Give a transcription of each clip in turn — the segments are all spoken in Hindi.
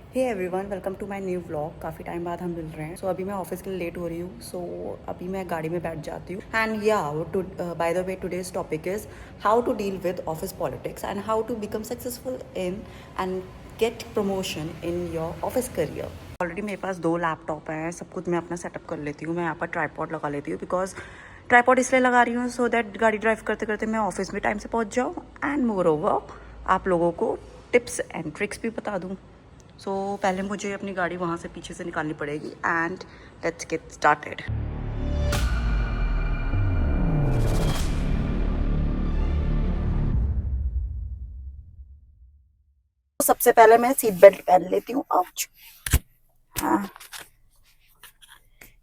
Hey everyone, welcome to my new vlog. काफ़ी टाइम बाद हम मिल रहे हैं। अभी मैं ऑफिस के लिए लेट हो रही हूँ, अभी मैं गाड़ी में बैठ जाती हूँ। And yeah by the way, today's topic is how to deal with office politics and how to become successful in and get promotion in your office career. Already मेरे पास 2 लैपटॉप हैं, सब कुछ मैं अपना सेटअप कर लेती हूँ। मैं यहाँ पर ट्राईपॉड लगा लेती हूँ, बिकॉज ट्राईपॉड इसलिए लगा रही हूँ सो दैट गाड़ी ड्राइव करते करते मैं ऑफिस में टाइम से पहुँच जाऊँ, एंड मोर ओवर आप लोगों को टिप्स एंड ट्रिक्स भी बता दूँ। पहले मुझे अपनी गाड़ी वहाँ से पीछे से निकालनी पड़ेगी, एंड लेट्स गेट स्टार्टेड। सबसे पहले मैं सीट बेल्ट पहन लेती हूँ। आउच। हाँ,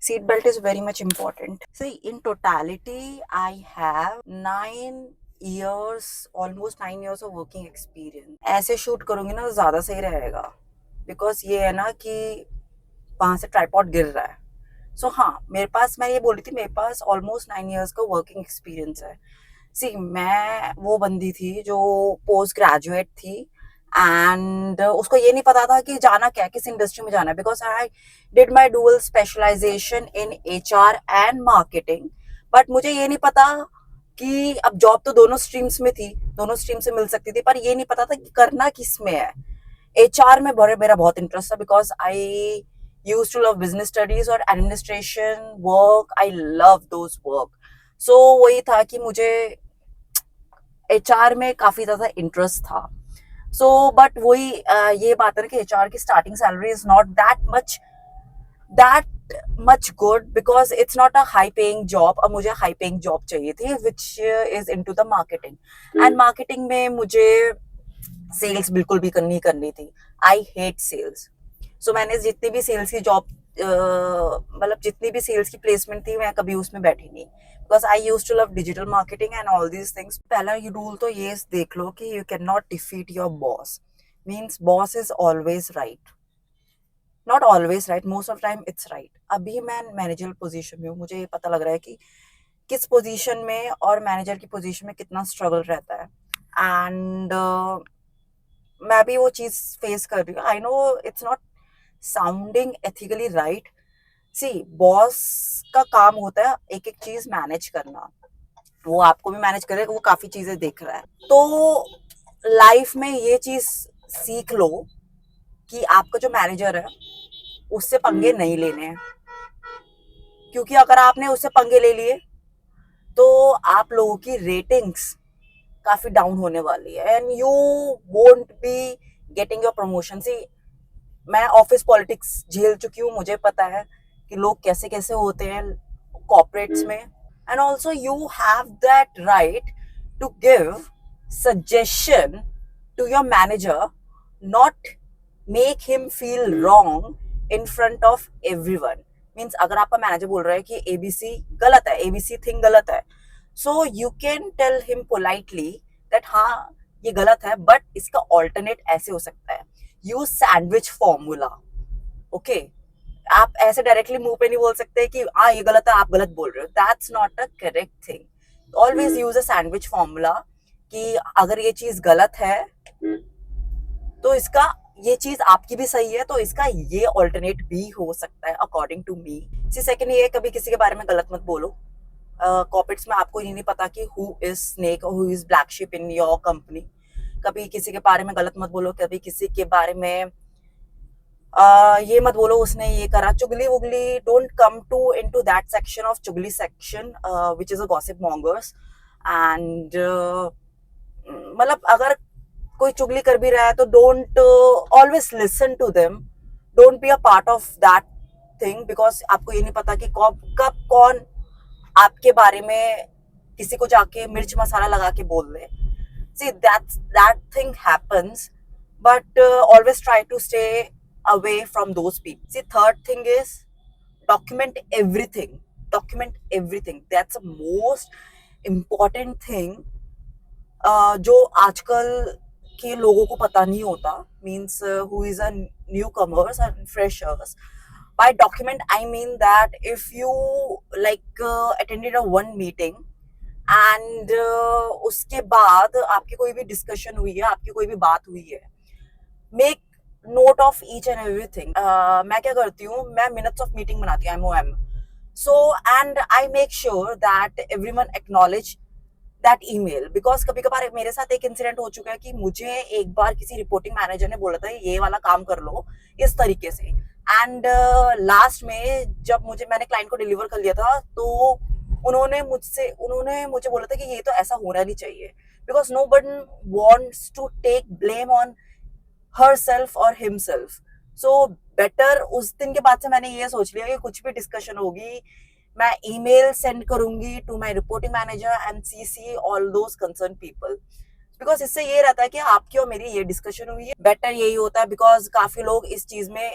seat belt is very much important. See, in totality I have 9 years, almost 9 years of working experience. ऐसे शूट करूंगी ना तो ज्यादा सही रहेगा, बिकॉज ये है ना कि वहां से ट्राईपॉड गिर रहा है। हाँ, मेरे पास, मैं ये बोल रही थी, मेरे पास ऑलमोस्ट 9 years का वर्किंग एक्सपीरियंस है। मैं वो बंदी थी जो पोस्ट ग्रेजुएट थी, एंड उसको ये नहीं पता था कि जाना क्या, किस इंडस्ट्री में जाना है, because I did my dual specialisation in HR and marketing. But मुझे ये नहीं पता कि अब जॉब तो दोनों स्ट्रीम्स में थी, दोनों स्ट्रीम से मिल सकती थी, पर ये नहीं पता था कि करना किस में है। HR में मेरा बहुत इंटरेस्ट था, because I use to love business studies और administration work. I love those work. वही था कि मुझे HR में काफी ज्यादा इंटरेस्ट था। बट वही ये बात है ना कि HR की starting salary is not that much good, because it's not a high paying job. अब मुझे हाई पेइंग जॉब चाहिए थी which is into the marketing, and marketing में मुझे सेल्स बिल्कुल भी नहीं करनी थी। I hate sales. मैंने जितनी भी सेल्स की जॉब, मतलब जितनी भी सेल्स की प्लेसमेंट थी, मैं कभी उसमें बैठी नहीं, because I use to love digital marketing and all these things. पहला ये रूल तो ये देख लो कि you can not defeat your boss. Means boss is always right, not always right, most of time it's right. अभी मैं मैनेजर पोजीशन में हूँ, मुझे ये पता लग रहा है कि किस पोजीशन में और मैनेजर की पोजीशन में कितना स्ट्रगल रहता है, एंड मैं भी वो चीज फेस कर रही हूँ। I know it's not sounding ethically right. Boss का काम होता है एक एक चीज मैनेज करना। वो आपको भी मैनेज करेगा, वो काफी चीजें देख रहा है। तो लाइफ में ये चीज सीख लो कि आपका जो मैनेजर है उससे पंगे नहीं लेने हैं, क्योंकि अगर आपने उससे पंगे ले लिए तो आप लोगों की रेटिंग्स काफी डाउन होने वाली है, and you won't be getting your promotion. मैं ऑफिस पॉलिटिक्स झेल चुकी हूँ, मुझे पता है कि लोग कैसे कैसे होते हैं कॉर्पोरेट्स में, and also you have that right to give suggestion to your manager, not make him feel wrong in front of everyone. Means अगर आपका मैनेजर बोल रहा है कि एबीसी गलत है, एबीसी थिंग गलत है, you can tell him politely that हाँ ये गलत है, बट इसका ऑल्टरनेट ऐसे हो सकता है। Use sandwich formula. ओके, आप ऐसे डायरेक्टली मुंह पे नहीं बोल सकते कि हाँ ये गलत है, आप गलत बोल रहे हो। That's not a correct thing. Always use a sandwich formula कि अगर ये चीज गलत है तो इसका ये चीज आपकी भी सही है, तो इसका ये ऑल्टरनेट भी हो सकता है अकॉर्डिंग टू मी। सेकंड, ये कभी किसी के बारे में गलत मत बोलो। कॉर्पोरेट्स में आपको ये नहीं पता कि हु इज स्नेक और who is black ship in your company. कभी किसी के बारे में गलत मत बोलो, कभी किसी के बारे में ये मत बोलो उसने ये करा। चुगली वुगली, don't come to into that section of चुगली section which is a gossip mongers. And मतलब अगर कोई चुगली कर भी रहा है तो don't always listen to them, don't be a part of that thing, because आपको ये नहीं पता कि कब कौन आपके बारे में किसी को जाके मिर्च मसाला लगा के बोल दे। that thing happens, but always try to stay away from those people. Third thing is document everything. Document everything. That's the most important thing, जो आजकल के लोगों को पता नहीं होता। Means who is a new commerce and freshers. By document I mean that if you like attended a one meeting and उसके बाद आपकी कोई भी डिस्कशन हुई है, आपकी कोई भी बात हुई है, make note of each and everything. मैं क्या करती हूँ, मैं मिनट्स ऑफ मीटिंग बनाती हूँ, MOM। So and I make sure that everyone acknowledge that email, because कभी कभार मेरे साथ एक इंसिडेंट हो चुका है कि मुझे एक बार किसी रिपोर्टिंग मैनेजर ने बोला था ये वाला काम कर लो इस तरीके से, एंड लास्ट में जब मैंने क्लाइंट को डिलीवर कर लिया था, तो उन्होंने मुझे बोला था कि ये तो ऐसा होना नहीं चाहिए, because no one wants to take blame on herself और हिमसेल्फ। सो बेटर उस दिन के बाद से मैंने ये सोच लिया कि कुछ भी डिस्कशन होगी, मैं ईमेल सेंड करूंगी to my reporting manager and CC all those concern people, because इससे ये रहता है कि आपकी और मेरी ये डिस्कशन हुई है। बेटर यही होता है, बिकॉज काफी लोग इस चीज में,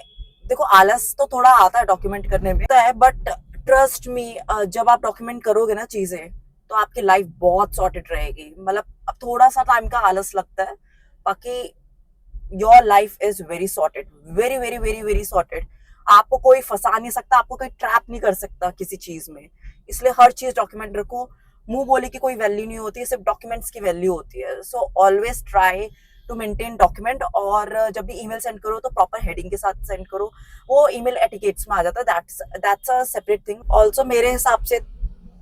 देखो आलस तो थोड़ा आता है डॉक्यूमेंट करने में है, बट ट्रस्ट मी, जब आप डॉक्यूमेंट करोगे ना चीजें, तो आपकी लाइफ बहुत सॉर्टेड रहेगी। मतलब अब थोड़ा सा टाइम का आलस लगता है, बाकी your life is very sorted, very very very very sorted. आपको कोई फंसा नहीं सकता, आपको कोई ट्रैप नहीं कर सकता किसी चीज में, इसलिए हर चीज डॉक्यूमेंट रखो। मुंह बोले की कोई वैल्यू नहीं होती, सिर्फ डॉक्यूमेंट्स की वैल्यू होती है। So always try to maintain document, और जब भी ईमेल सेंड करो तो प्रॉपर हेडिंग के साथ सेंड करो, वो ईमेल एटिकेट्स में आ जाता है, that's a separate thing. Also मेरे हिसाब से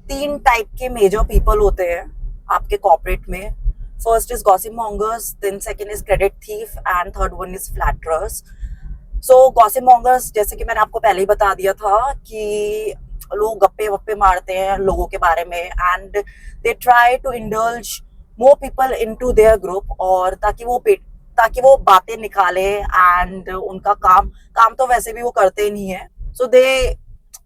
3 टाइप के मेजर पीपल होते हैं आपके कॉर्पोरेट में। First is gossip mongers, then second is credit thief, and third one is flatterers. So gossip mongers, जैसे कि मैंने आपको पहले ही बता दिया था कि लोग गप्पे वप्पे मारते हैं लोगों के बारे में, and they try to indulge more people into their group, और ताकि वो बातें निकाले, एंड उनका काम काम तो वैसे भी वो करते ही नहीं है। So they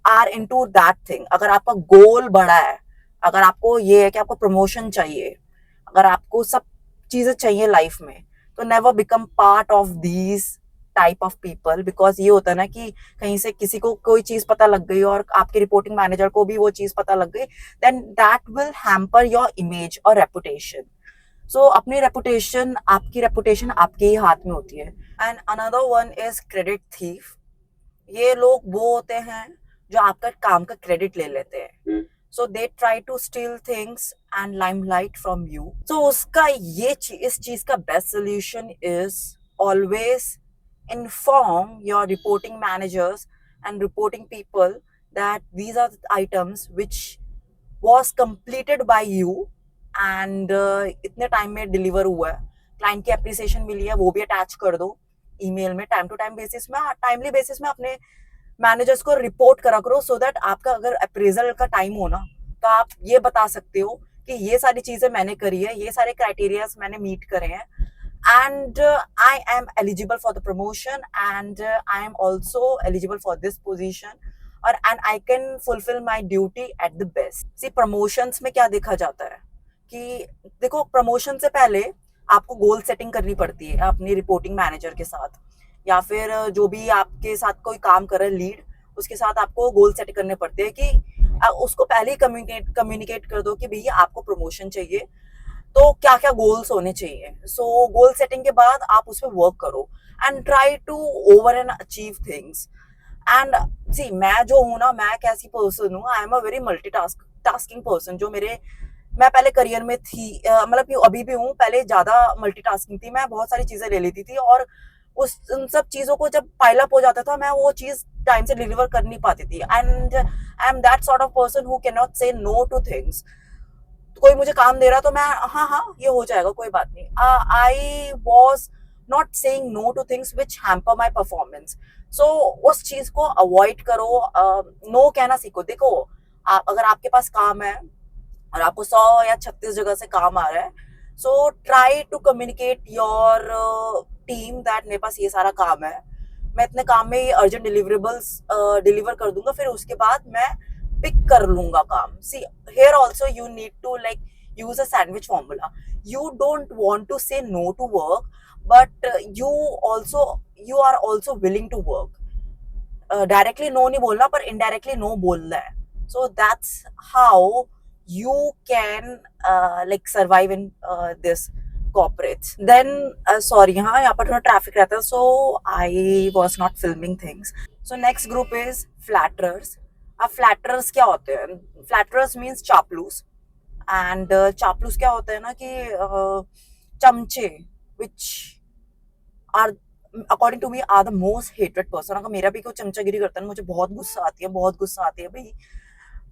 are into that thing. अगर आपका गोल बड़ा है, अगर आपको ये है कि आपको प्रमोशन चाहिए, अगर आपको सब चीजें चाहिए लाइफ में, तो never become part of these type of people, because ये होता है ना कि कहीं से किसी को कोई चीज पता लग गई और आपके रिपोर्टिंग मैनेजर को भी वो चीज पता लग गई, then that will hamper your image और रेपुटेशन। सो अपनी रेपुटेशन, आपकी रेपुटेशन आपके ही हाथ में होती है। And another one is credit thief. ये लोग वो होते हैं जो आपका काम का क्रेडिट ले लेते हैं। So they try to steal things and limelight from you. So उसका इस चीज का best solution is always inform your reporting managers and reporting people that these are the items which was completed by you and इतने टाइम में डिलीवर हुआ है, क्लाइंट की एप्रिसिएशन मिली है, वो भी अटैच कर दो ईमेल में। टाइम टू टाइम बेसिस में, टाइमली बेसिस में अपने मैनेजर्स को रिपोर्ट करा करो, सो दैट आपका अगर अप्रेजल का टाइम हो ना, तो आप ये बता सकते हो कि ये सारी चीजें मैंने करी है, ये सारे क्राइटेरियाज मैंने मीट करे हैं, and I am eligible for the promotion, and I am also eligible for this position, और and I can fulfill my duty at the best। See, promotions में क्या देखा जाता है कि देखो, प्रमोशन से पहले आपको गोल सेटिंग करनी पड़ती है अपनी रिपोर्टिंग मैनेजर के साथ, या फिर जो भी आपके साथ कोई काम कर रहा है लीड, उसके साथ आपको गोल सेट करने पड़ते हैं कि उसको पहले ही कम्युनिकेट कर दो कि भैया आपको प्रमोशन चाहिए, तो क्या क्या गोल्स होने चाहिए। सो गोल सेटिंग के बाद आप उस पर वर्क करो and try to over and achieve things. And see, मैं जो हूँ ना, मैं कैसी पर्सन हूँ, I am a very tasking person. मैं पहले करियर में थी, मतलब अभी भी हूँ, पहले ज्यादा मल्टीटास्किंग थी, मैं बहुत सारी चीजें ले लेती थी, और उन सब चीजों को जब पाइल अप हो जाता था, मैं वो चीज टाइम से डिलीवर कर नहीं पाती थी। And I am that sort of person who can not से नो टू थिंग्स। कोई मुझे काम दे रहा तो मैं हाँ हाँ ये हो जाएगा, कोई बात नहीं। I was not saying no to things which hamper my performance. So उस चीज को अवॉइड करो, नो कहना सीखो। देखो, अगर आपके पास काम है और आपको 100 या 36 जगह से काम आ रहा है, so try to communicate your team that मेरे पास ये सारा काम है, मैं इतने काम में ये अर्जेंट डिलीवरेबल्स डिलीवर कर दूंगा, फिर उसके बाद मैं पिक कर लूंगा काम। सी, here also you need to like use a sandwich formula. You don't want to say no to work, but you are also willing to work. Directly no नहीं बोलना, पर indirectly no बोलना है। So that's how you can like survive in this corporates. Then sorry, हाँ यहाँ पर थोड़ा ट्रैफिक रहता है, so I was not filming things. So next group is flatterers. अब फ्लैटरर्स क्या होते हैं? फ्लैटरर्स मीन्स चापलूस, एंड चापलूस क्या होता है ना कि चमचे, which are according to me are the most hated person. अगर मेरा भी कोई चमचागिरी करता है, मुझे बहुत गुस्सा आती है, बहुत गुस्सा आती है भाई।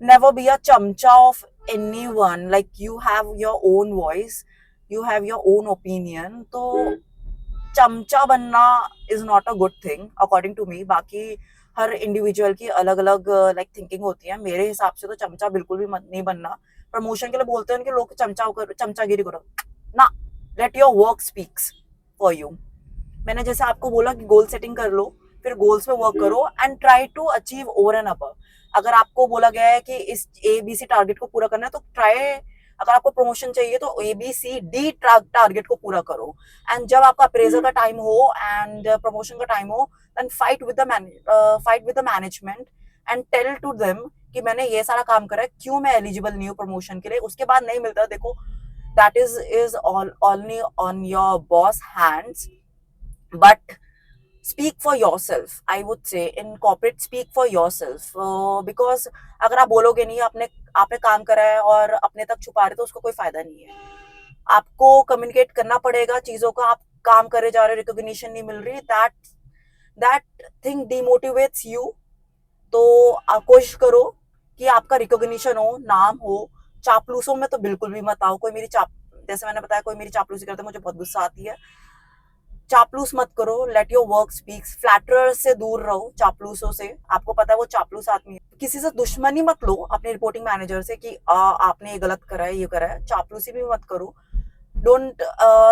नेवर बी अ चमचा of anyone, like you have your own voice, you have your own opinion. तो चमचा बनना is not a good thing according to me. बाकी हर इंडिविजुअल की अलग अलग लाइक थिंकिंग होती है। मेरे हिसाब से तो चमचा बिल्कुल भी नहीं बनना। प्रमोशन के लिए बोलते हैं कि लोग चमचागिरी करो ना, let your work speaks for you. मैंने जैसे आपको बोला कि गोल सेटिंग कर लो, फिर गोल्स पे वर्क करो and try to achieve over and above. अगर आपको बोला गया है कि इस ABC टारगेट को पूरा करना है, तो ट्राई, अगर आपको प्रमोशन चाहिए तो ABCD टारगेट को पूरा करो। एंड जब आपका अप्रेजल का टाइम हो एंड प्रमोशन का टाइम हो, then fight with the management and tell to them कि मैंने ये सारा काम करा है, क्यों मैं एलिजिबल नहीं हूँ प्रमोशन के लिए। उसके बाद नहीं मिलता, देखो that is only on your boss hands, but speak for yourself, I would say in corporate speak for yourself, because अगर आप बोलोगे नहीं, आपने काम करा है और अपने तक छुपा रहे, तो उसको कोई फायदा नहीं है। आपको कम्युनिकेट करना पड़ेगा चीजों का। आप काम करे जा रहे, रिकॉग्निशन नहीं मिल रही, दैट थिंग डिमोटिवेट्स यू। तो आप कोशिश करो कि आपका रिकॉग्निशन हो, नाम हो। चापलूसों में तो बिल्कुल भी मत आओ। कोई मेरी जैसे मैंने बताया, कोई मेरी चापलूसी करता है, मुझे बहुत गुस्सा आती है। चापलूस मत करो, लेट योर वर्क स्पीक्स। फ्लैटरर्स से दूर रहो, चापलूसों से। आपको पता है वो चापलूस आदमी है। किसी से दुश्मनी मत लो अपने रिपोर्टिंग मैनेजर से कि आपने ये गलत करा है, ये करा है। चापलूसी भी मत करो। Don't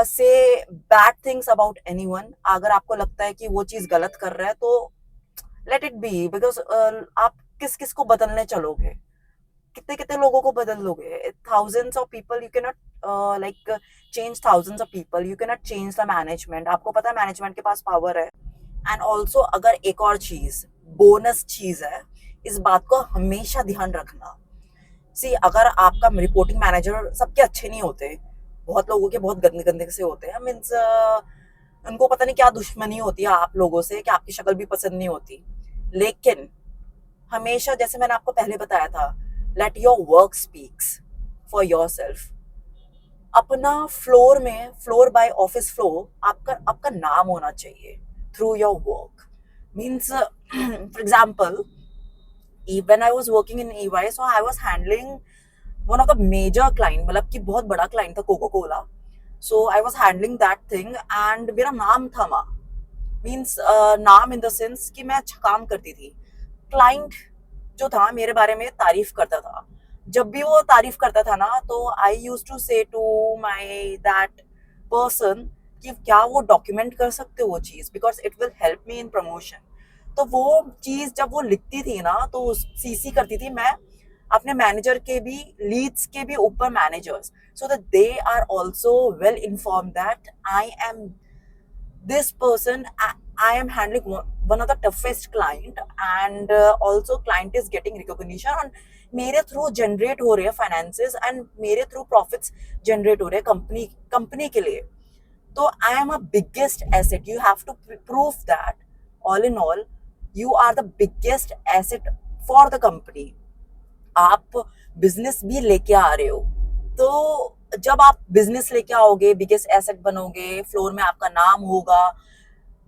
say bad things about anyone. अगर आपको लगता है कि वो चीज गलत कर रहा है, तो लेट इट बी, बिकॉज आप किस किस को बदलने चलोगे? कितने कितने लोगों को बदल लोगे? Thousands of people, you can not like change thousands of people, you can not change the management. आपको पता है मैनेजमेंट के पास पावर है। एंड ऑल्सो अगर एक और चीज, बोनस चीज है, इस बात को हमेशा ध्यान रखना। सी, अगर आपका रिपोर्टिंग मैनेजर, सबके अच्छे नहीं होते, बहुत लोगों के बहुत गंदे गंदे से होते हैं, मीन्स उनको पता नहीं क्या दुश्मनी होती है आप लोगों से कि आपकी शक्ल भी पसंद नहीं होती। लेकिन हमेशा, जैसे मैंने आपको पहले बताया था, let your work speaks for your self. अपना फ्लोर में, फ्लोर बाय ऑफिस फ्लोर, आपका नाम होना चाहिए through your work. Means for example, when I was working in EY, so I was handling one of the major client, मतलब कि बहुत बड़ा client था, Coca Cola. So I was handling that thing and मेरा नाम था वहाँ। मीन्स नाम इन द सेंस कि मैं अच्छा काम करती थी। क्लाइंट जो था मेरे बारे में तारीफ करता था। जब भी वो तारीफ करता था ना, तो आई यूज टू से टू माई दैट पर्सन कि क्या वो डॉक्यूमेंट कर सकते हो वो चीज, because it will help me in promotion. तो वो चीज जब वो लिखती थी ना, तो CC करती थी मैं अपने मैनेजर के भी, लीड्स के भी ऊपर managers, so that they are also well inform that I am this person, I am handling one of the toughest client, and also client is getting recognition and मेरे थ्रू जनरेट हो रहे हैं फाइनेंसेस, एंड मेरे थ्रू प्रॉफिट्स जनरेट हो रहे हैं कंपनी के लिए। तो I am a biggest asset, you have to prove that. All in all, you are the biggest asset for the company. आप बिजनेस भी लेके आ रहे हो, तो जब आप बिजनेस लेके आओगे, बिगेस्ट एसेट बनोगे, फ्लोर में आपका नाम होगा,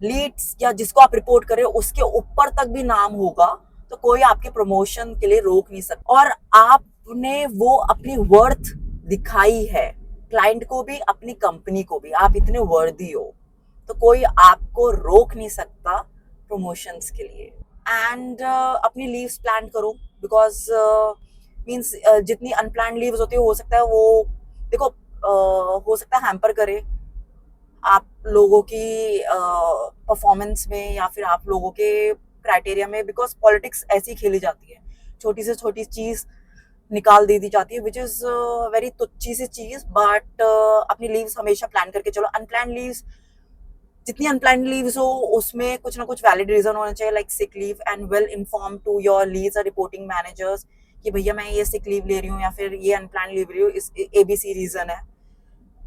लीड्स या जिसको आप रिपोर्ट कर रहे हो उसके ऊपर तक भी नाम होगा, तो कोई आपके प्रमोशन के लिए रोक नहीं सकता। और आपने वो अपनी वर्थ दिखाई है, क्लाइंट को भी, अपनी कंपनी को भी। आप इतने वर्दी हो, तो कोई आपको रोक नहीं सकता प्रमोशंस के लिए। एंड अपनी लीव्स प्लान करो, बिकॉज मीन्स जितनी अनप्लान लीव्स होती है, हो सकता है वो, देखो हो सकता है हैम्पर करे आप लोगों की परफॉर्मेंस में, या फिर आप लोगों के क्राइटेरिया में, बिकॉज पॉलिटिक्स ऐसी खेली जाती है। छोटी से छोटी चीज निकाल दी जाती है, विच इज वेरी तुच्छी सी चीज, बट अपनी लीव्स हमेशा प्लान करके चलो। अनप्लान लीव्स, जितनी अनप्लान लीव्स हो उसमें कुछ ना कुछ वैलिड रीजन होना चाहिए, like sick leave, and well inform to your leads और रिपोर्टिंग मैनेजर्स कि भैया मैं ये सिक लीव ले रही हूँ या फिर ये अनप्लान लीव ले रही हूँ, इस ABC रीजन है।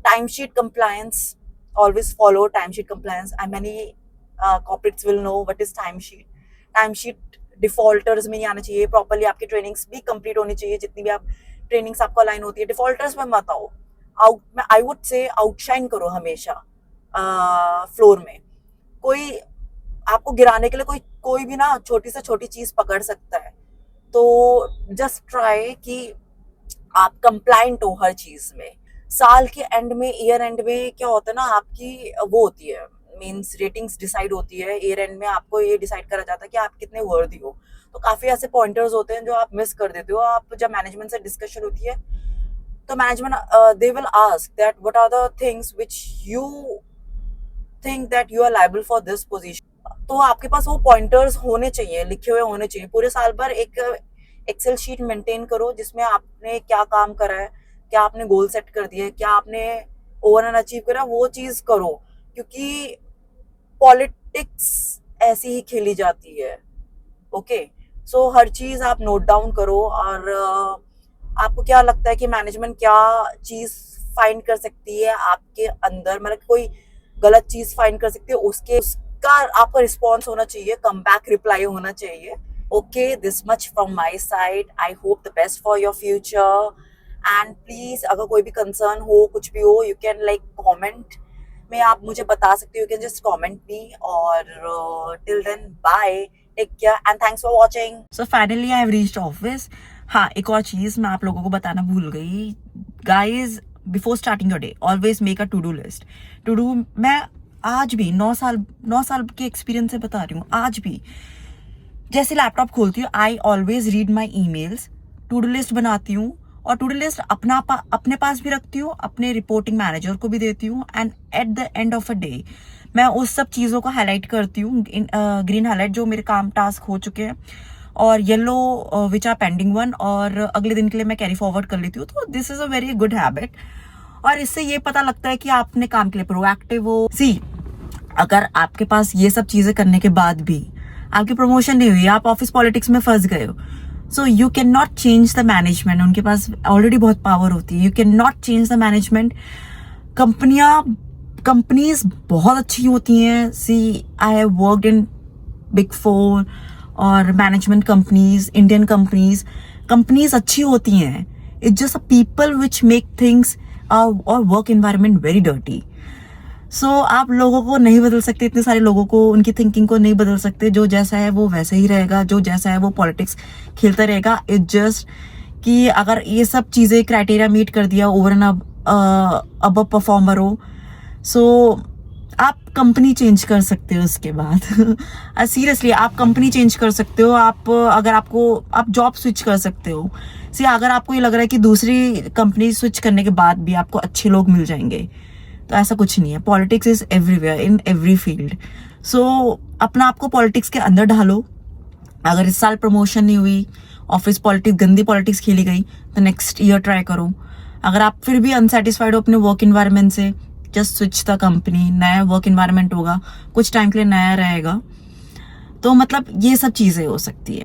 Time sheet compliance, always follow time sheet compliance, and many corporates will know what is time sheet. Time sheet defaulters में नहीं आना चाहिए। प्रॉपरली आपकी ट्रेनिंग्स भी कंप्लीट होनी चाहिए, जितनी भी आप ट्रेनिंग्स आपको अलाइन होती है। डिफॉल्टर्स में मत आओ, आई वुड से आउटशाइन करो हमेशा फ्लोर में। कोई आपको गिराने के लिए कोई भी ना छोटी से छोटी चीज पकड़ सकता है। तो जस्ट ट्राई कि आप कंप्लाइंट हो हर चीज में। साल के एंड में, ईयर एंड में क्या होता है ना, आपकी वो होती है, मींस रेटिंग्स डिसाइड होती है। ईयर एंड में आपको ये डिसाइड करा जाता है कि आप कितने वर्दी हो। तो काफी ऐसे पॉइंटर्स होते हैं जो आप मिस कर देते हो। आप जब मैनेजमेंट से डिस्कशन होती है तो management they will ask that what are the things which you think that you are liable for this position. तो आपके पास वो पॉइंटर्स होने चाहिए, लिखे हुए होने चाहिए। पूरे साल भर एक एक्सेल शीट मेंटेन करो जिसमें आपने क्या काम करा है, क्या आपने गोल सेट कर दिए, क्या आपने ओवर एंड अचीव करा, वो चीज करो। क्योंकि पॉलिटिक्स ऐसी ही खेली जाती है। ओके, सो हर चीज आप नोट डाउन करो। और आपको क्या लगता है कि मैनेजमेंट क्या चीज फाइंड कर सकती है आपके अंदर, मतलब कोई गलत चीज फाइंड कर सकती है, उसका आपका रिस्पॉन्स होना चाहिए, कम बैक रिप्लाई होना चाहिए। Okay, this much from my side. I hope the best for your future. And please अगर कोई भी कंसर्न हो, कुछ भी हो, यू कैन लाइक कॉमेंट में आप मुझे बता सकते हो। You can just comment me. और till then bye, take care and thanks for watching. So finally I have reached office. हाँ, एक और चीज मैं आप लोगों को बताना भूल गई। Guys, before starting your day always make a to do list. To do, मैं आज भी 9 साल के एक्सपीरियंस से बता रही हूँ, आज भी जैसे लैपटॉप खोलती हूँ, I always read my emails, to do list बनाती हूँ। और टू डू लिस्ट अपने पास भी रखती हूँ, अपने रिपोर्टिंग मैनेजर को भी देती हूँ। And at the end of a day मैं उस सब चीज़ों को हाईलाइट करती हूँ, ग्रीन हाईलाइट जो मेरे काम टास्क हो चुके हैं, और yellow which are pending one, और अगले दिन के लिए मैं कैरी फॉरवर्ड कर लेती हूँ। तो this is a very good habit. और इससे ये पता लगता है कि आप अपने काम के लिए प्रोएक्टिव हो। सी, अगर आपके पास ये सब चीजें करने के बाद भी आपकी प्रमोशन नहीं हुई, आप ऑफिस पॉलिटिक्स में फंस गए हो, so you can not change the management. उनके पास ऑलरेडी बहुत पावर होती है। You can not change the management. Companies बहुत अच्छी होती हैं। See, I have worked in big 4 और मैनेजमेंट कंपनीज, इंडियन कंपनीज अच्छी होती हैं। It's just a people which make things और work environment very dirty. So आप लोगों को नहीं बदल सकते, इतने सारे लोगों को, उनकी थिंकिंग को नहीं बदल सकते। जो जैसा है वो वैसा ही रहेगा, जो जैसा है वो पॉलिटिक्स खेलता रहेगा। इट्स जस्ट कि अगर ये सब चीज़ें क्राइटेरिया मीट कर दिया, ओवर एंड अब परफॉर्मर हो, सो आप कंपनी चेंज कर सकते हो उसके बाद। सीरियसली आप कंपनी चेंज कर सकते हो। आप अगर आप जॉब स्विच कर सकते हो। सी, अगर आपको ये लग रहा है कि दूसरी कंपनी स्विच करने के बाद भी आपको अच्छे लोग मिल जाएंगे, तो ऐसा कुछ नहीं है। Politics is everywhere, in every field. So अपना आपको पॉलिटिक्स के अंदर ढालो। अगर इस साल प्रमोशन नहीं हुई, ऑफिस पॉलिटिक्स, गंदी पॉलिटिक्स खेली गई, तो नेक्स्ट ईयर ट्राई करो। अगर आप फिर भी अनसेटिस्फाइड हो अपने वर्क इन्वायरमेंट से, जस्ट स्विच द कंपनी। नया वर्क इन्वायरमेंट होगा, कुछ टाइम के लिए नया रहेगा। तो मतलब ये सब चीज़ें हो सकती है।